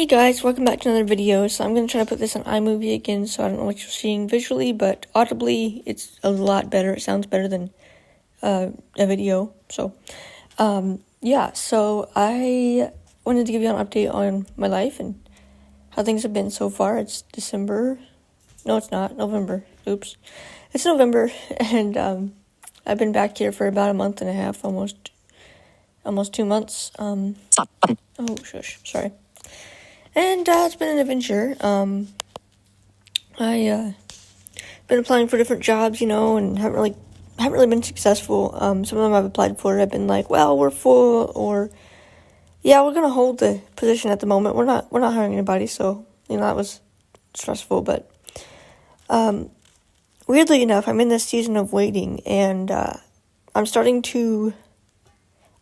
Hey guys, welcome back to another video. So I'm going to try to put this on iMovie again, so I don't know what you're seeing visually, but audibly it's a lot better. It sounds better than a video. So yeah, so I wanted to give you an update on my life and how things have been so far. It's December. No, it's not. November. Oops. It's November, and I've been back here for about a month and a half, almost 2 months. Stop button. Oh, shush. Sorry. And it's been an adventure. I been applying for different jobs, and haven't really been successful. Some of them I've applied for have been like, well, we're full, or yeah, we're gonna hold the position at the moment. We're not hiring anybody, so that was stressful. But weirdly enough, I'm in this season of waiting, and I'm starting to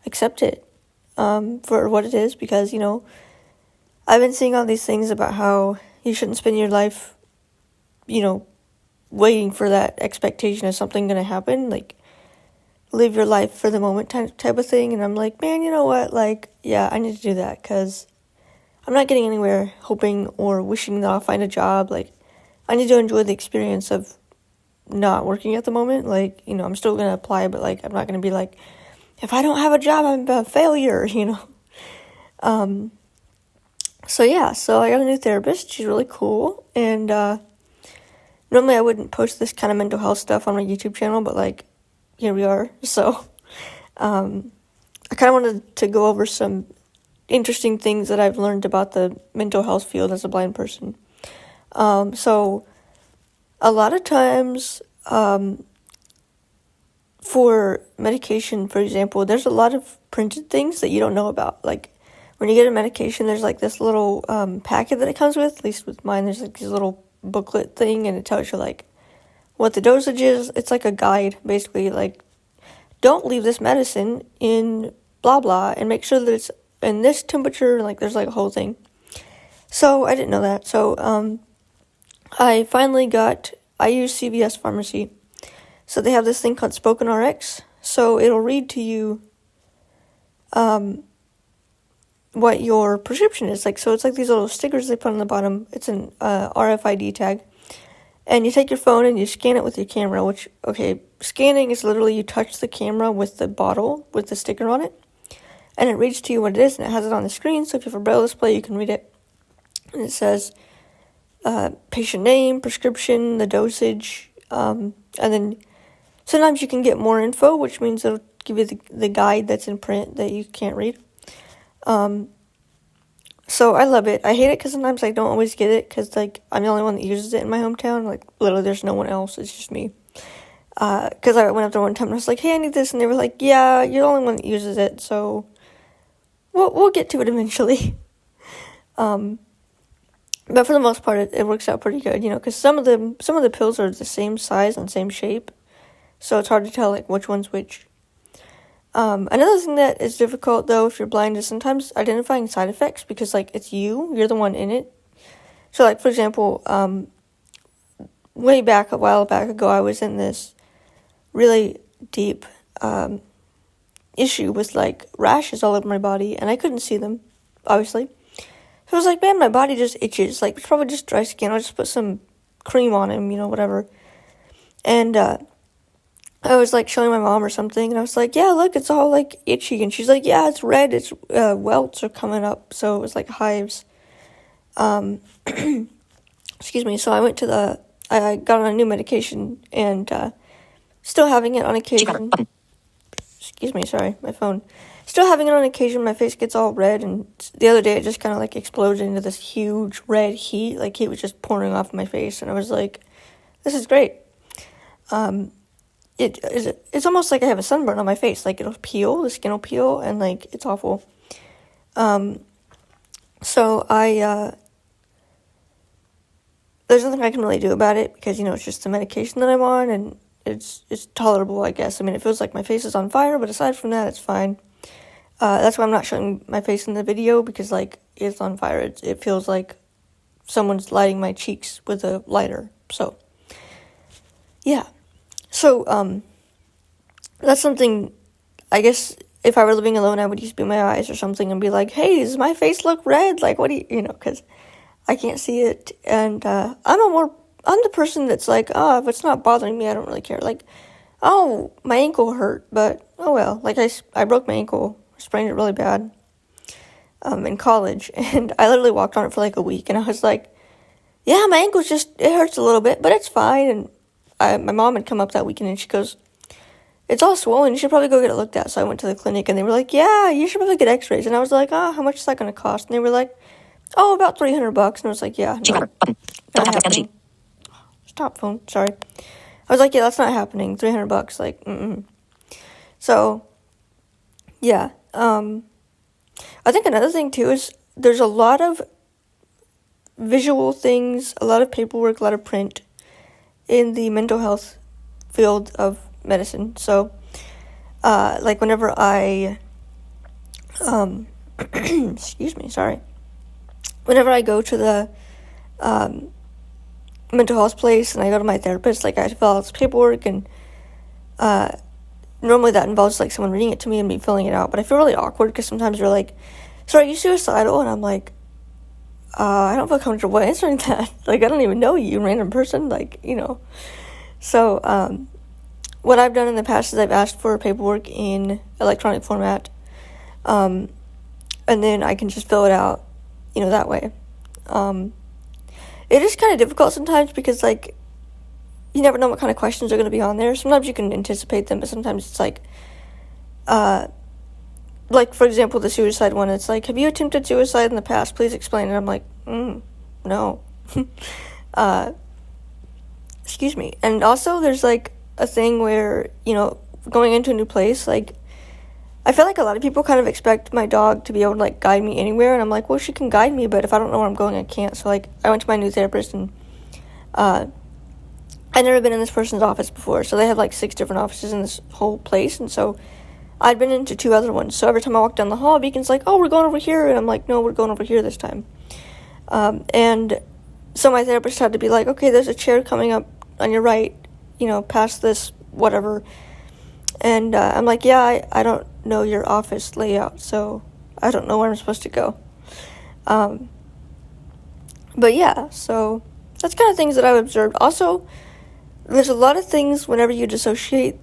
accept it for what it is, because I've been seeing all these things about how you shouldn't spend your life, waiting for that expectation of something going to happen, like, live your life for the moment type of thing, and I'm like, man, you know what, yeah, I need to do that, because I'm not getting anywhere hoping or wishing that I'll find a job. I need to enjoy the experience of not working at the moment. I'm still going to apply, but, I'm not going to be like, if I don't have a job, I'm a failure, So yeah, so I got a new therapist. She's really cool, and normally I wouldn't post this kind of mental health stuff on my YouTube channel, but here we are. So I kind of wanted to go over some interesting things that I've learned about the mental health field as a blind person. So a lot of times for medication, for example, there's a lot of printed things that you don't know about. When you get a medication, there's this little packet that it comes with. At least with mine, there's this little booklet thing, and it tells you what the dosage is. It's like a guide, basically. Don't leave this medicine in blah blah, and make sure that it's in this temperature. There's a whole thing. So I didn't know that. So I use CVS Pharmacy. So they have this thing called Spoken RX. So it'll read to you what your prescription is. So it's these little stickers they put on the bottom. It's an RFID tag. And you take your phone and you scan it with your camera, which, scanning is literally you touch the camera with the bottle with the sticker on it, and it reads to you what it is, and it has it on the screen, so if you have a braille display, you can read it. And it says patient name, prescription, the dosage, and then sometimes you can get more info, which means it'll give you the guide that's in print that you can't read. So I love it. I hate it because sometimes I don't always get it, because I'm the only one that uses it in my hometown. Literally there's no one else. It's just me. Because I went up there one time and I was like, hey, I need this, and they were like, yeah, you're the only one that uses it, so we'll get to it eventually. But for the most part, it works out pretty good, because some of the pills are the same size and same shape, so it's hard to tell which one's which. Another thing that is difficult, though, if you're blind, is sometimes identifying side effects, because, it's you're the one in it. So, for example, a while back ago, I was in this really deep, issue with, rashes all over my body, and I couldn't see them, obviously. So I was like, man, my body just itches. It's probably just dry skin. I'll just put some cream on him, whatever. And, I was showing my mom or something, and I was like, yeah, look, it's all itchy, and she's like, yeah, it's red, it's welts are coming up, so it was hives. Excuse me. So I got on a new medication, and still having it on occasion. Excuse me, sorry, my phone. Still having it on occasion, my face gets all red, and the other day it just kind of exploded into this huge red heat. Heat was just pouring off my face, and I was like, this is great. It's almost like I have a sunburn on my face. It'll peel, the skin will peel, and it's awful. So there's nothing I can really do about it, because it's just the medication that I'm on, and it's tolerable, I guess. It feels like my face is on fire, but aside from that, it's fine. That's why I'm not showing my face in the video, because it's on fire. It feels like someone's lighting my cheeks with a lighter. So yeah. So, that's something, I guess, if I were living alone, I would use Be My Eyes or something and be like, hey, does my face look red? Like, what do you know, because I can't see it. And I'm the person that's like, oh, if it's not bothering me, I don't really care. Like, oh, my ankle hurt, but oh well. Like, I broke my ankle, sprained it really bad in college, and I literally walked on it for like a week, and I was like, yeah, my ankle's just, it hurts a little bit, but it's fine. And my mom had come up that weekend, and she goes, it's all swollen, you should probably go get it looked at. So I went to the clinic, and they were like, yeah, you should probably get x-rays. And I was like, oh, how much is that going to cost? And they were like, oh, about $300. And I was like, yeah, no, not happening. Stop phone, sorry. I was like, yeah, that's not happening, $300, like, So, yeah, I think another thing, too, is there's a lot of visual things, a lot of paperwork, a lot of print in the mental health field of medicine. So, like whenever I, excuse me, sorry. Whenever I go to the mental health place and I go to my therapist, like I fill out this paperwork, and normally that involves like someone reading it to me and me filling it out. But I feel really awkward because sometimes you're like, so are you suicidal? And I'm like, I don't feel comfortable answering that. Like, I don't even know you, random person, like, you know. So, what I've done in the past is I've asked for paperwork in electronic format, and then I can just fill it out, you know, that way. It is kind of difficult sometimes because, like, you never know what kind of questions are going to be on there. Sometimes you can anticipate them, but sometimes it's like, for example, the suicide one, it's like, have you attempted suicide in the past? Please explain. And I'm like, no. Excuse me. And also there's, like, a thing where, you know, going into a new place, like, I feel like a lot of people kind of expect my dog to be able to, like, guide me anywhere. And I'm like, well, she can guide me, but if I don't know where I'm going, I can't. So, like, I went to my new therapist, and I'd never been in this person's office before. So they have, like, 6 different offices in this whole place. And so I'd been into 2 other ones. So every time I walk down the hall, Beacon's like, oh, we're going over here. And I'm like, no, we're going over here this time. And so my therapist had to be like, okay, there's a chair coming up on your right, you know, past this, whatever. And I'm like, yeah, I don't know your office layout, so I don't know where I'm supposed to go. But yeah, so that's kind of things that I've observed. Also, there's a lot of things whenever you dissociate,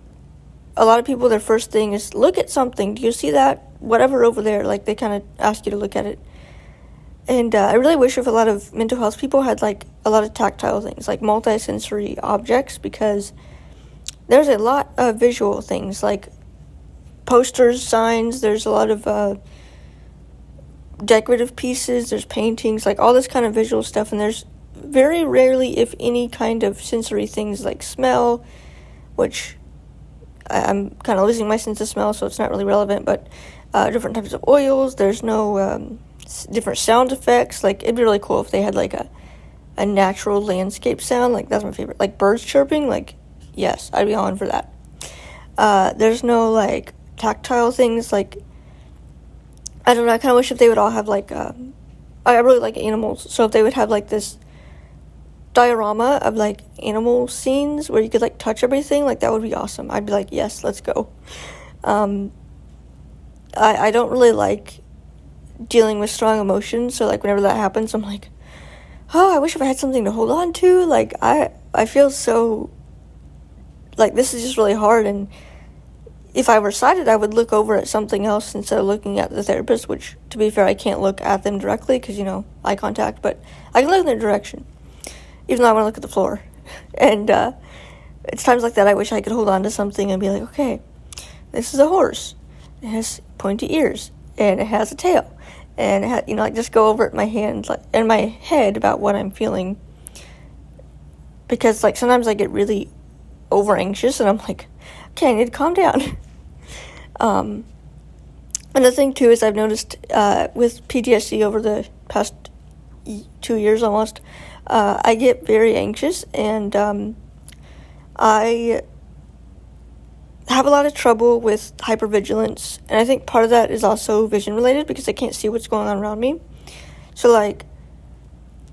a lot of people, their first thing is, look at something. Do you see that? Whatever over there. Like, they kind of ask you to look at it. And I really wish if a lot of mental health people had, like, a lot of tactile things, like multi-sensory objects, because there's a lot of visual things, like posters, signs, there's a lot of decorative pieces, there's paintings, like all this kind of visual stuff, and there's very rarely, if any, kind of sensory things like smell, which I'm kind of losing my sense of smell, so it's not really relevant, but different types of oils, there's no different sound effects. Like, it'd be really cool if they had like a natural landscape sound, like that's my favorite, like birds chirping, like yes, I'd be on for that. There's no like tactile things, like I don't know, I kind of wish if they would all have like I really like animals, so if they would have like this diorama of like animal scenes where you could like touch everything, like that would be awesome. I'd be like, yes, let's go. I don't really like dealing with strong emotions, so like whenever that happens, I'm like, oh, I wish if I had something to hold on to. Like I feel so like this is just really hard, and if I were sighted, I would look over at something else instead of looking at the therapist, which, to be fair, I can't look at them directly because, you know, eye contact, but I can look in their direction, even though I want to look at the floor. And it's times like that I wish I could hold on to something and be like, okay, this is a horse. It has pointy ears, and it has a tail, and it you know, like, just go over it in my hand, like, in my head about what I'm feeling, because, like, sometimes I get really over anxious, and I'm like, okay, I need to calm down. Another thing, too, is I've noticed with PTSD over the past 2 years almost, I get very anxious, and I have a lot of trouble with hypervigilance, and I think part of that is also vision-related, because I can't see what's going on around me. So, like,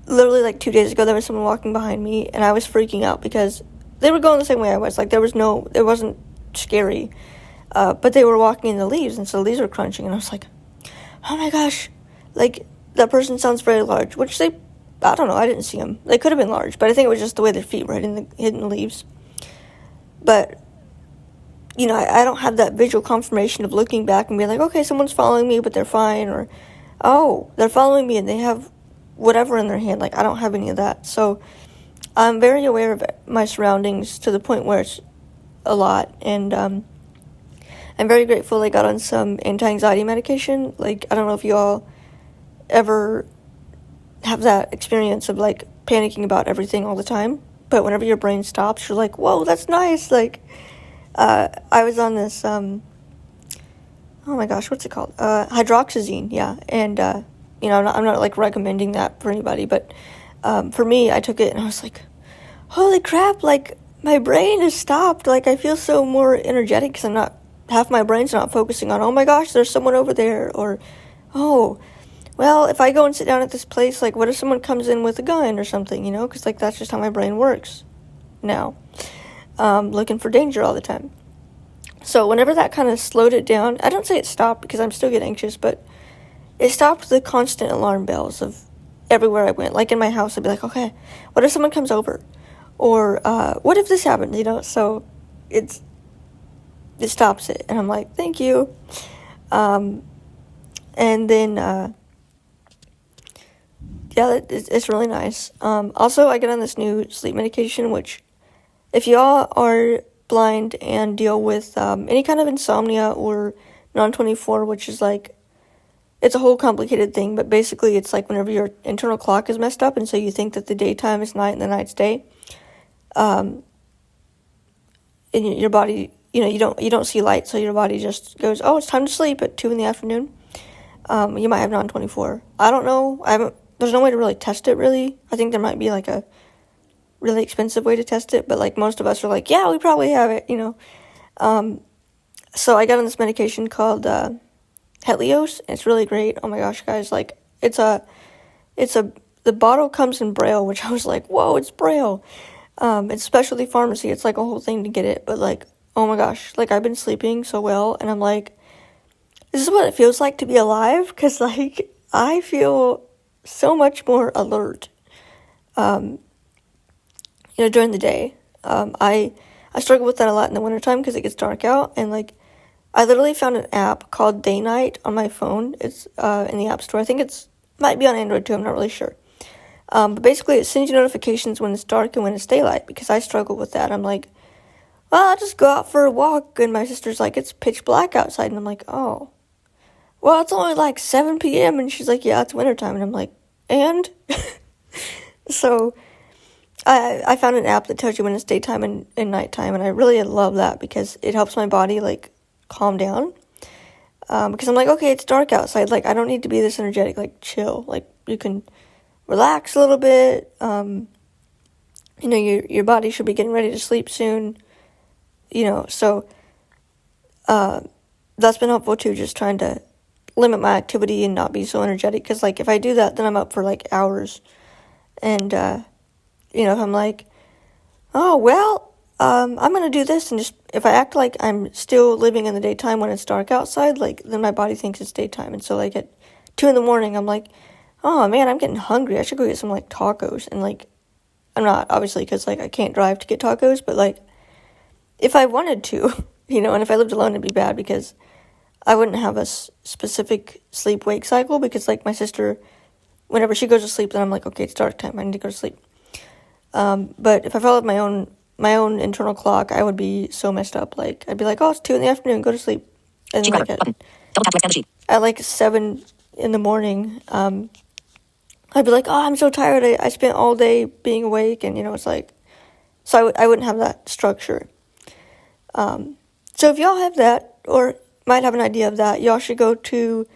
literally, like, 2 days ago, there was someone walking behind me, and I was freaking out, because they were going the same way I was. Like, it wasn't scary. but they were walking in the leaves, and so the leaves were crunching, and I was like, oh my gosh, like, that person sounds very large, which I don't know, I didn't see them. They could have been large, but I think it was just the way their feet were hitting the leaves. But, I don't have that visual confirmation of looking back and being like, okay, someone's following me, but they're fine, or, oh, they're following me and they have whatever in their hand. Like, I don't have any of that. So I'm very aware of my surroundings to the point where it's a lot, and I'm very grateful I got on some anti-anxiety medication. Like, I don't know if you all ever have that experience of, like, panicking about everything all the time, but whenever your brain stops, you're like, whoa, that's nice. Like, I was on this, oh my gosh, what's it called? Hydroxyzine, yeah, and, I'm not, like, recommending that for anybody, but, for me, I took it, and I was like, holy crap, like, my brain has stopped. Like, I feel so more energetic, because half my brain's not focusing on, oh my gosh, there's someone over there, or, oh, well, if I go and sit down at this place, like, what if someone comes in with a gun or something, because, like, that's just how my brain works now, looking for danger all the time. So whenever that kind of slowed it down, I don't say it stopped because I'm still getting anxious, but it stopped the constant alarm bells of everywhere I went. Like, in my house, I'd be like, okay, what if someone comes over? Or, what if this happens, So it stops it, and I'm like, thank you. And then, yeah, it's really nice. Also, I get on this new sleep medication, which, if y'all are blind and deal with any kind of insomnia or non-24, which is like, it's a whole complicated thing, but basically it's like whenever your internal clock is messed up, and so you think that the daytime is night and the night's day, and your body, you don't see light, so your body just goes, oh, it's time to sleep at 2 p.m. You might have non-24. I don't know. There's no way to really test it, really. I think there might be, like, a really expensive way to test it, but, like, most of us are like, yeah, we probably have it, So I got on this medication called Helios. It's really great. Oh my gosh, guys, like, the bottle comes in Braille, which I was like, whoa, it's Braille. It's specialty pharmacy. It's, like, a whole thing to get it, but, like, oh my gosh, like, I've been sleeping so well, and I'm like, this is what it feels like to be alive, because, like, I feel so much more alert, during the day. I struggle with that a lot in the wintertime because it gets dark out, and, like, I literally found an app called Day Night on my phone. It's in the App Store. I think might be on Android too, I'm not really sure. But basically it sends you notifications when it's dark and when it's daylight, because I struggle with that. I'm like, well, I'll just go out for a walk, and my sister's like, it's pitch black outside, and I'm like, oh, well, it's only like 7 p.m., and she's like, yeah, it's wintertime, and I'm like, and? So I found an app that tells you when it's daytime and nighttime, and I really love that because it helps my body, like, calm down. Because I'm like, okay, it's dark outside. Like, I don't need to be this energetic. Like, chill. Like, you can relax a little bit. Your body should be getting ready to sleep soon. So that's been helpful too, just trying to limit my activity and not be so energetic. Because, like, if I do that, then I'm up for, like, hours. And, if I'm like, oh, well, I'm going to do this, and just, if I act like I'm still living in the daytime when it's dark outside, like, then my body thinks it's daytime, and so, like, at 2 a.m, I'm like, oh, man, I'm getting hungry, I should go get some, like, tacos, and, like, I'm not, obviously, because, like, I can't drive to get tacos, but, like, if I wanted to, and if I lived alone, it'd be bad, because I wouldn't have a specific sleep-wake cycle, because, like, my sister, whenever she goes to sleep, then I'm like, okay, it's dark time, I need to go to sleep. But if I followed my own internal clock, I would be so messed up. Like, I'd be like, oh, it's 2 p.m, go to sleep. And like at like 7 a.m, I'd be like, oh, I'm so tired. I spent all day being awake, and it's like, so I wouldn't have that structure. So if y'all have that, or might have an idea of that, y'all should go to,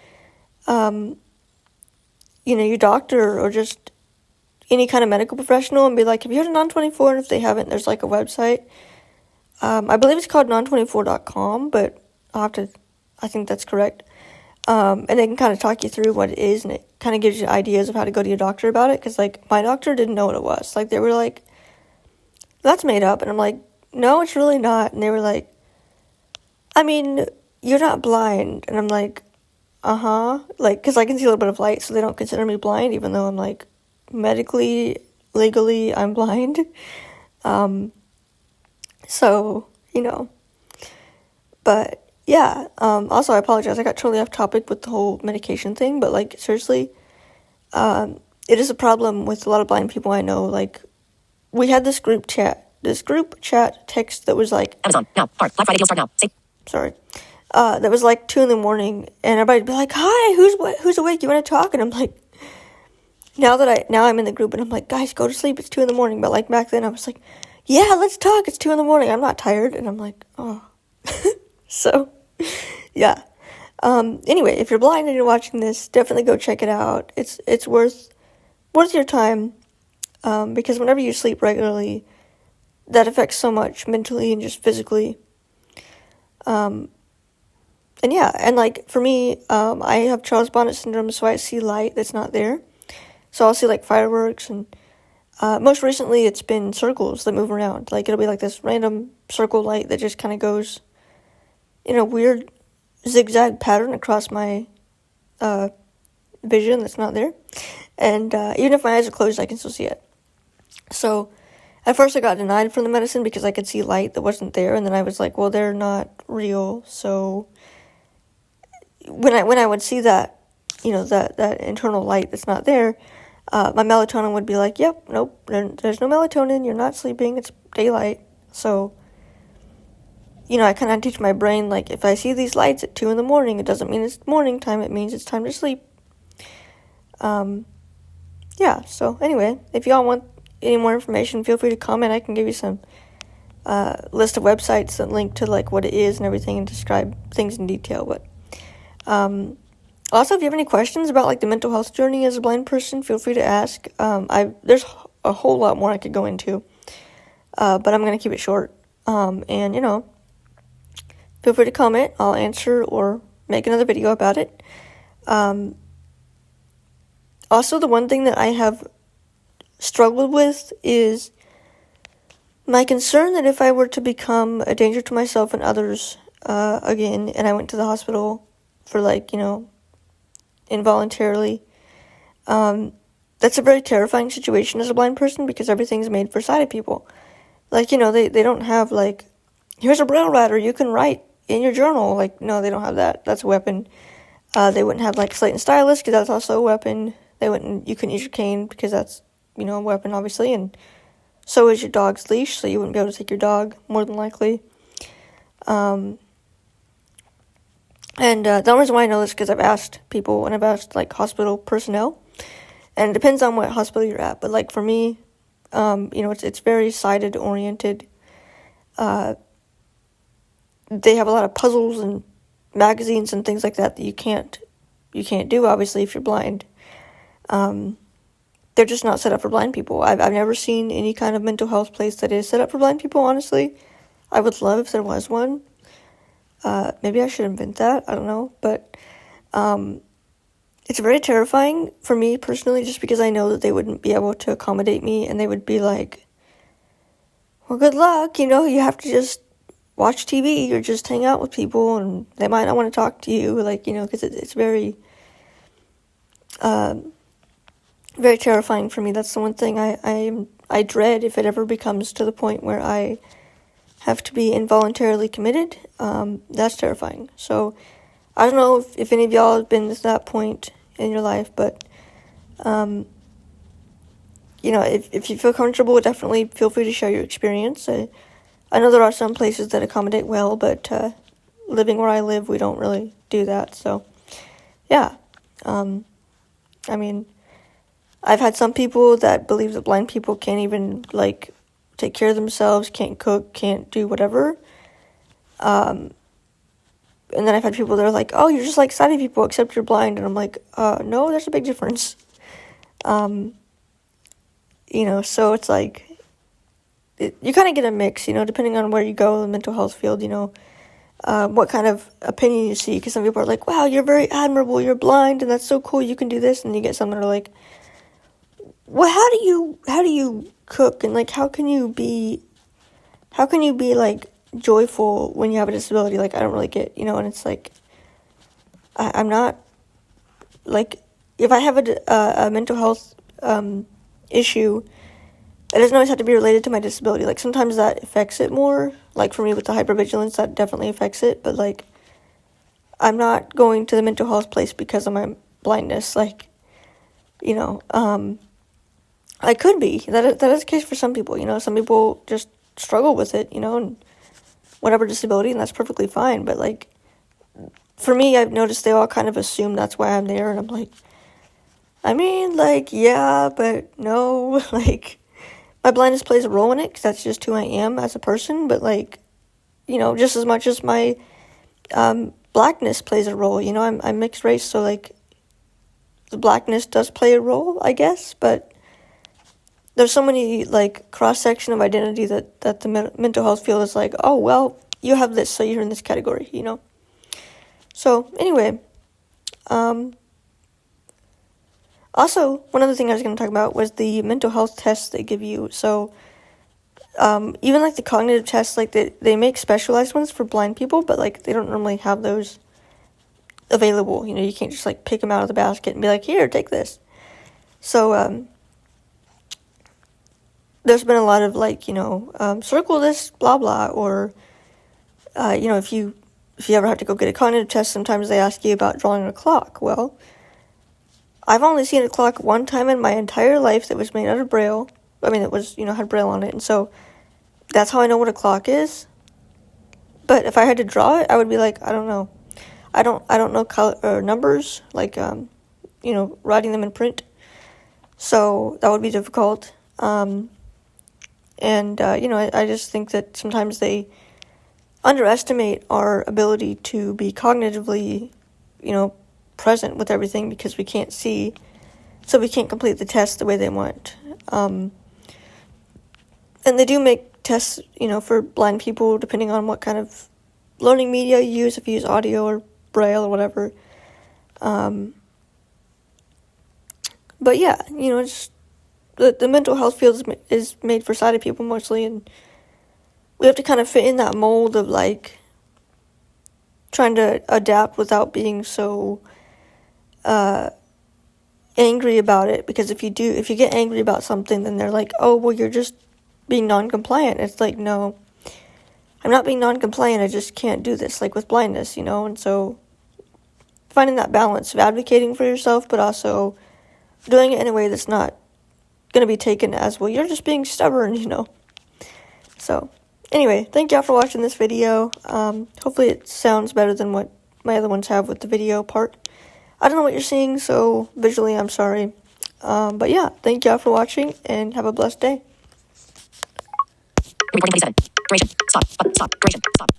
your doctor or just any kind of medical professional and be like, have you heard of non-24? And if they haven't, there's, like, a website. I believe it's called non24.com, but I think that's correct. And they can kind of talk you through what it is, and it kind of gives you ideas of how to go to your doctor about it, because, like, my doctor didn't know what it was. Like, they were like, that's made up, and I'm like, no, it's really not, and they were like, I mean, you're not blind. And I'm like, uh-huh. Like, because I can see a little bit of light, so they don't consider me blind, even though I'm like, medically, legally, I'm blind. So, but yeah. Also, I apologize. I got totally off topic with the whole medication thing, but like, seriously, it is a problem with a lot of blind people I know. Like, we had this group chat text that was like, Amazon, now, Black Friday deals start now. Sorry. That was like 2 a.m, and everybody'd be like, "Hi, who's awake? You want to talk?" And I'm like, now I'm in the group, and I'm like, "Guys, go to sleep. It's 2 a.m." But like back then, I was like, "Yeah, let's talk. It's 2 a.m. I'm not tired." And I'm like, "Oh." So, yeah. Anyway, if you're blind and you're watching this, definitely go check it out. It's worth your time, because whenever you sleep regularly, that affects so much mentally and just physically. And yeah, and like for me, I have Charles Bonnet syndrome, so I see light that's not there. So I'll see like fireworks, and most recently it's been circles that move around. Like it'll be like this random circle light that just kind of goes in a weird zigzag pattern across my vision that's not there. And even if my eyes are closed, I can still see it. So at first I got denied from the medicine because I could see light that wasn't there, and then I was like, well, they're not real. So when I would see that, that internal light that's not there, my melatonin would be like, yep, nope, there's no melatonin, you're not sleeping, it's daylight. So, I kind of teach my brain, like, if I see these lights at 2 a.m, it doesn't mean it's morning time, it means it's time to sleep. Yeah, so anyway, if y'all want any more information, feel free to comment. I can give you some list of websites that link to, like, what it is and everything and describe things in detail, but also, if you have any questions about like the mental health journey as a blind person, feel free to ask. There's a whole lot more I could go into, but I'm gonna keep it short. And feel free to comment. I'll answer or make another video about it. Also, the one thing that I have struggled with is my concern that if I were to become a danger to myself and others again, and I went to the hospital for like, involuntarily, that's a very terrifying situation as a blind person because everything's made for sighted people. Like, they don't have like, here's a braille writer, you can write in your journal. Like, no, they don't have that. That's a weapon. They wouldn't have like slate and stylus because that's also a weapon. You couldn't use your cane because that's, a weapon obviously, and so is your dog's leash, so you wouldn't be able to take your dog, more than likely. And the only reason why I know this is because I've asked people, and I've asked, like, hospital personnel. And it depends on what hospital you're at. But, like, for me, it's very sighted-oriented. They have a lot of puzzles and magazines and things like that you can't do, obviously, if you're blind. They're just not set up for blind people. I've never seen any kind of mental health place that is set up for blind people, honestly. I would love if there was one. Maybe I should invent that. I don't know. But it's very terrifying for me personally just because I know that they wouldn't be able to accommodate me and they would be like, well, good luck. You have to just watch TV or just hang out with people and they might not want to talk to you. Like, because it's very, very terrifying for me. That's the one thing I dread if it ever becomes to the point where I have to be involuntarily committed. That's terrifying. So I don't know if any of y'all have been to that point in your life, but if you feel comfortable, definitely feel free to share your experience. I know there are some places that accommodate well, but living where I live, we don't really do that. So yeah, I've had some people that believe that blind people can't even like take care of themselves, can't cook, can't do whatever. And then I've had people that are like, oh, you're just like sighted people, except you're blind. And I'm like, no, there's a big difference. So it's like, you kind of get a mix, depending on where you go in the mental health field, what kind of opinion you see. Because some people are like, wow, you're very admirable, you're blind, and that's so cool, you can do this. And you get some that are like, well, how do you cook, and like how can you be like joyful when you have a disability. Like, I don't really get, and it's like, I'm not, like, if I have a mental health issue, it doesn't always have to be related to my disability. Like, sometimes that affects it more. Like, for me with the hypervigilance, that definitely affects it. But, like, I'm not going to the mental health place because of my blindness. Like, I could be. That is the case for some people, Some people just struggle with it, and whatever disability, and that's perfectly fine. But, like, for me, I've noticed they all kind of assume that's why I'm there, and I'm like, I mean, like, yeah, but no. Like, my blindness plays a role in it because that's just who I am as a person. But, like, just as much as my blackness plays a role. I'm mixed race, so, like, the blackness does play a role, I guess. But there's so many, like, cross-section of identity that the mental health field is like, oh, well, you have this, so you're in this category, So, anyway, also, one other thing I was going to talk about was the mental health tests they give you. So, even, like, the cognitive tests, like, they make specialized ones for blind people, but, like, they don't normally have those available. You can't just, like, pick them out of the basket and be like, here, take this. So, there's been a lot of, like, circle this, blah, blah, or, if you ever have to go get a cognitive test, sometimes they ask you about drawing a clock. Well, I've only seen a clock one time in my entire life that was made out of Braille. I mean, it was, had Braille on it, and so that's how I know what a clock is. But if I had to draw it, I would be like, I don't know. I don't know color or numbers, like, writing them in print. So that would be difficult. I just think that sometimes they underestimate our ability to be cognitively, present with everything because we can't see, so we can't complete the test the way they want. And they do make tests, for blind people, depending on what kind of learning media you use, if you use audio or Braille or whatever. But yeah, it's the mental health field is made for sighted people mostly, and we have to kind of fit in that mold of, like, trying to adapt without being so angry about it, because if you get angry about something, then they're like, oh, well, you're just being non-compliant. It's like, no, I'm not being non-compliant, I just can't do this, like with blindness, and so finding that balance of advocating for yourself, but also doing it in a way that's not going to be taken as, well, you're just being stubborn, So, anyway, thank y'all for watching this video. Hopefully it sounds better than what my other ones have with the video part. I don't know what you're seeing, so visually I'm sorry. But yeah, thank y'all for watching, and have a blessed day. Recording 27. Duration. Stop. Button. Stop. Duration. Stop. Button.